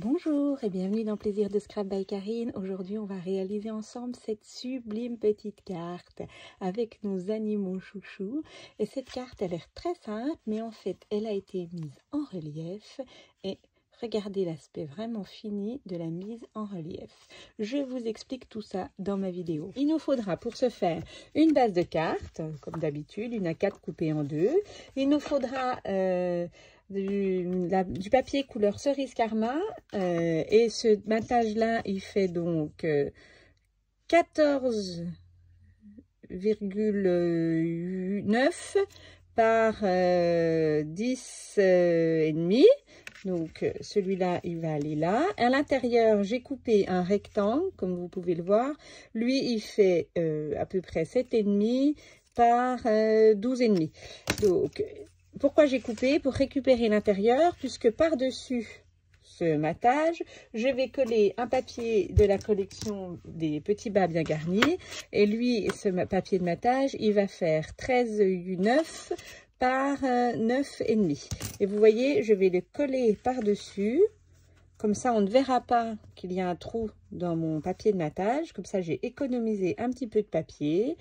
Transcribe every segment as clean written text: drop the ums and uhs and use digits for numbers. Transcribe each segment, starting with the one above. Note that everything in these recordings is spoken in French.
Bonjour et bienvenue dans Plaisir de Scrap by Karine. Aujourd'hui, on va réaliser ensemble cette sublime petite carte avec nos animaux chouchous. Et cette carte a l'air très simple, mais en fait, elle a été mise en relief. Et regardez l'aspect vraiment fini de la mise en relief. Je vous explique tout ça dans ma vidéo. Il nous faudra pour ce faire une base de carte, comme d'habitude, une A4 coupée en deux. Il nous faudra du papier couleur cerise karma et ce matage là il fait donc 14,9 par 10 et demi. Donc celui-là il va aller là. À l'intérieur j'ai coupé un rectangle comme vous pouvez le voir. Lui il fait à peu près 7,5 par 12,5. Donc pourquoi j'ai coupé? Pour récupérer l'intérieur, puisque par-dessus ce matage, je vais coller un papier de la collection des petits bas bien garnis. Et lui, ce papier de matage, il va faire 13,9 par 9,5. Et vous voyez, je vais le coller par-dessus. Comme ça, on ne verra pas qu'il y a un trou dans mon papier de matage. Comme ça, j'ai économisé un petit peu de papier.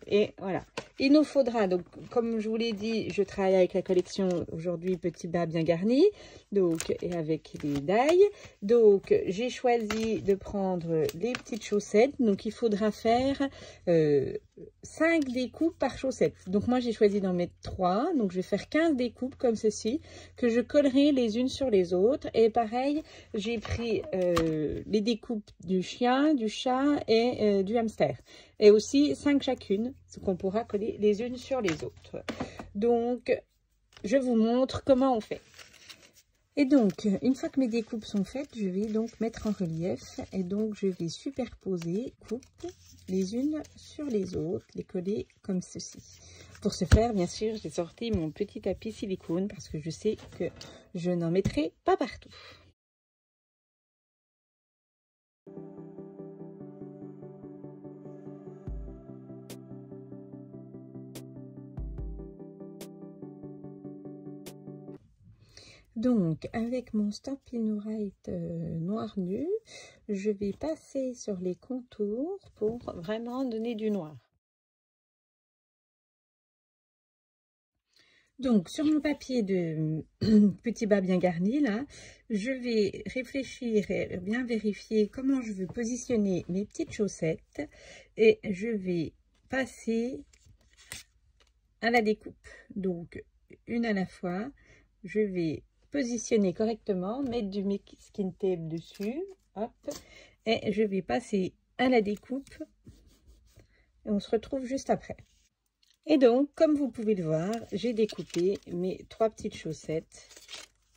Et voilà. Il nous faudra, donc, comme je vous l'ai dit, je travaille avec la collection aujourd'hui Petit Bas Bien Garni. Donc, et avec les dailles. Donc, j'ai choisi de prendre les petites chaussettes. Donc, il faudra faire 5 découpes par chaussette. Donc, moi, j'ai choisi d'en mettre 3. Donc, je vais faire 15 découpes comme ceci, que je collerai les unes sur les autres. Et pareil, j'ai pris les découpes du chien, du chat et du hamster. Et aussi 5 chacune, ce qu'on pourra coller les unes sur les autres. Donc, je vous montre comment on fait. Et donc, une fois que mes découpes sont faites, je vais donc mettre en relief. Et donc, je vais superposer coupes les unes sur les autres, les coller comme ceci. Pour ce faire, bien sûr, j'ai sorti mon petit tapis silicone parce que je sais que je n'en mettrai pas partout. Donc, avec mon Stampin' Write noir nu, je vais passer sur les contours pour vraiment donner du noir. Donc, sur mon papier de Petit Bas Bien Garni, là, je vais réfléchir et bien vérifier comment je veux positionner mes petites chaussettes. Et je vais passer à la découpe. Donc, une à la fois, je vais positionner correctement, mettre du masking tape dessus, hop, et je vais passer à la découpe et on se retrouve juste après. Et donc, comme vous pouvez le voir, j'ai découpé mes 3 petites chaussettes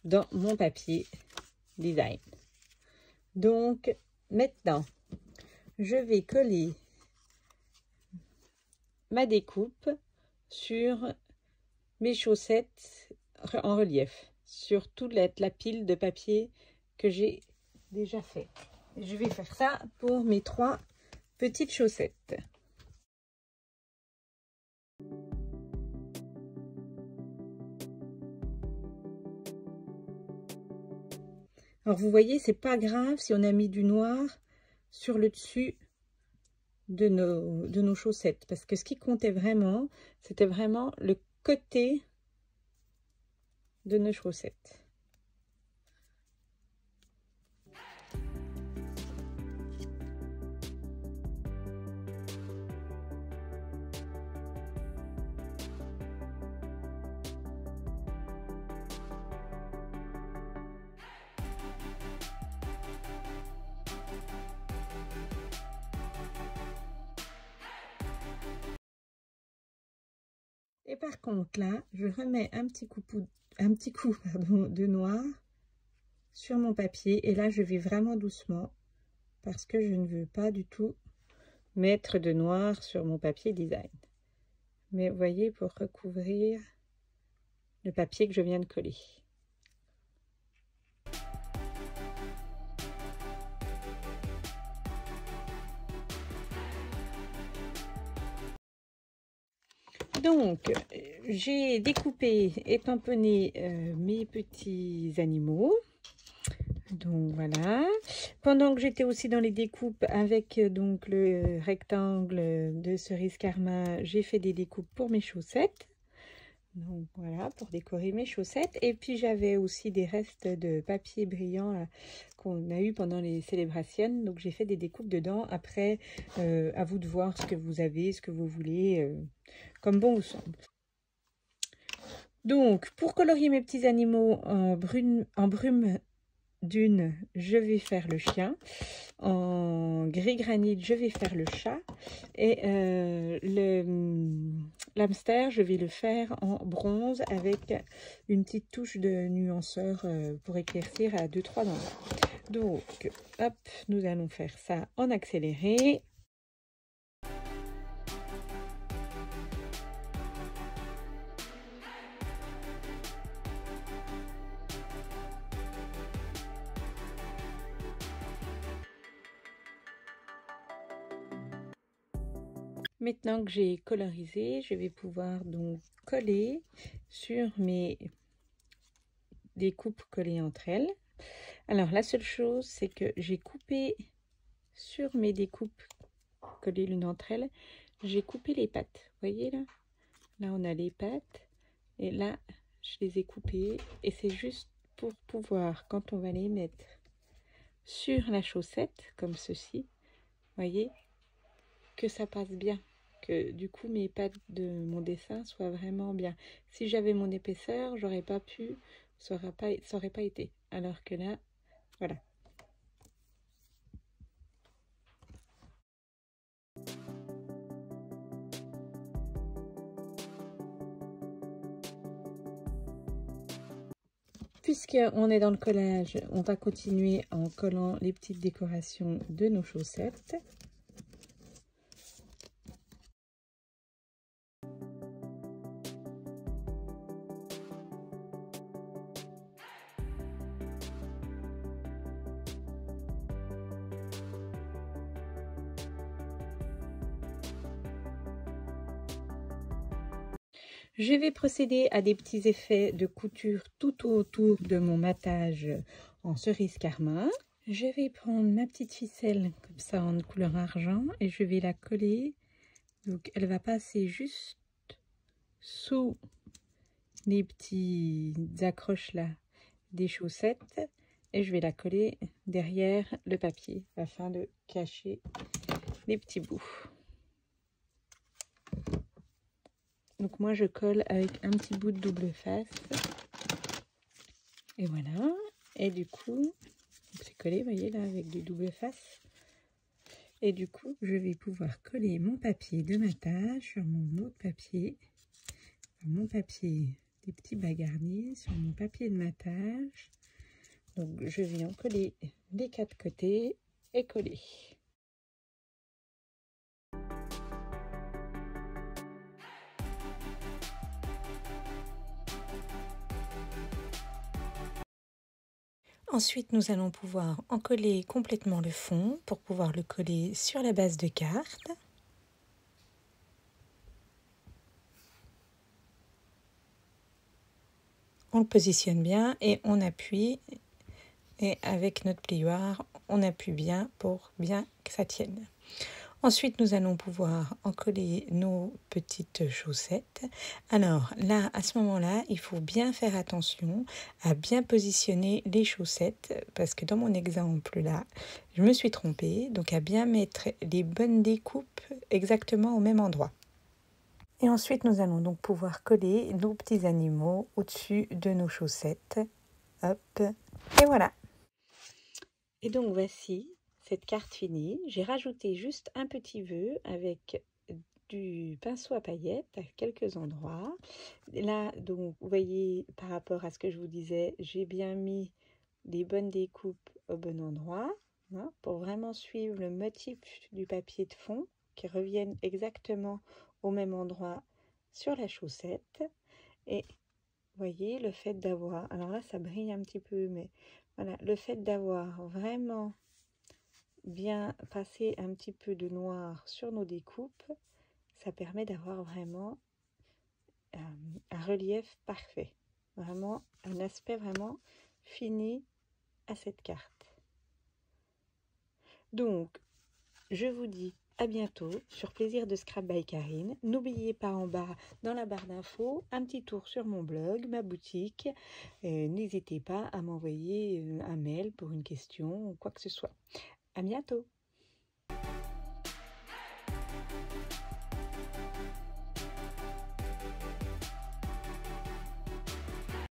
dans mon papier design. Donc, maintenant, je vais coller ma découpe sur mes chaussettes en relief, sur toute la pile de papier que j'ai déjà fait. Je vais faire ça pour mes 3 petites chaussettes. Alors vous voyez, c'est pas grave si on a mis du noir sur le dessus de nos chaussettes, parce que ce qui comptait vraiment, c'était vraiment le côté de nos chaussettes. Et par contre là, je remets un petit coup de noir sur mon papier, et là je vais vraiment doucement parce que je ne veux pas du tout mettre de noir sur mon papier design. Mais vous voyez, pour recouvrir le papier que je viens de coller. Donc, j'ai découpé et tamponné mes petits animaux. Donc voilà. Pendant que j'étais aussi dans les découpes avec donc le rectangle de Cerise Karma, j'ai fait des découpes pour mes chaussettes. Donc voilà, pour décorer mes chaussettes. Et puis j'avais aussi des restes de papier brillant qu'on a eu pendant les célébrations. Donc j'ai fait des découpes dedans. Après, à vous de voir ce que vous avez, ce que vous voulez, comme bon vous semble. Donc, pour colorier mes petits animaux en brume dune, je vais faire le chien. En gris granit, je vais faire le chat. Et l'hamster, je vais le faire en bronze avec une petite touche de nuanceur pour éclaircir à 2-3 endroits. Donc, hop, nous allons faire ça en accéléré. Maintenant que j'ai colorisé, je vais pouvoir donc coller sur mes découpes collées entre elles. Alors la seule chose, c'est que j'ai coupé sur mes découpes collées l'une entre elles, j'ai coupé les pattes. Vous voyez là? Là on a les pattes et là je les ai coupées et c'est juste pour pouvoir, quand on va les mettre sur la chaussette comme ceci, voyez, que ça passe bien. Que du coup mes pattes de mon dessin soient vraiment bien. Si j'avais mon épaisseur, j'aurais pas pu, ça aurait pas été. Alors que là, voilà. Puisqu'on est dans le collage, on va continuer en collant les petites décorations de nos chaussettes. Je vais procéder à des petits effets de couture tout autour de mon matage en Cerise Karma. Je vais prendre ma petite ficelle comme ça en couleur argent et je vais la coller. Donc elle va passer juste sous les petites accroches là des chaussettes et je vais la coller derrière le papier afin de cacher les petits bouts. Donc moi je colle avec un petit bout de double face. Et voilà. Et du coup, c'est collé, vous voyez là, avec du double face. Et du coup, je vais pouvoir coller mon papier de matage sur mon autre papier. Mon papier des petits bas garnis sur mon papier de matage. Donc je vais en coller des 4 côtés et coller. Ensuite, nous allons pouvoir en coller complètement le fond pour pouvoir le coller sur la base de carte. On le positionne bien et on appuie. Et avec notre plioir, on appuie bien pour bien que ça tienne. Ensuite, nous allons pouvoir en coller nos petites chaussettes. Alors là, à ce moment-là, il faut bien faire attention à bien positionner les chaussettes parce que dans mon exemple là, je me suis trompée. Donc à bien mettre les bonnes découpes exactement au même endroit. Et ensuite, nous allons donc pouvoir coller nos petits animaux au-dessus de nos chaussettes. Hop, et voilà. Et donc voici cette carte finie. J'ai rajouté juste un petit vœu avec du pinceau à paillettes à quelques endroits. Là, donc, vous voyez, par rapport à ce que je vous disais, j'ai bien mis les bonnes découpes au bon endroit, hein, pour vraiment suivre le motif du papier de fond, qui revienne exactement au même endroit sur la chaussette. Et vous voyez, le fait d'avoir, alors là ça brille un petit peu, mais voilà, le fait d'avoir vraiment bien passé un petit peu de noir sur nos découpes, ça permet d'avoir vraiment un relief parfait, vraiment un aspect vraiment fini à cette carte. Donc, je vous dis à bientôt sur Plaisir de Scrap by Karine. N'oubliez pas en bas, dans la barre d'infos, un petit tour sur mon blog, ma boutique. N'hésitez pas à m'envoyer un mail pour une question ou quoi que ce soit. À bientôt!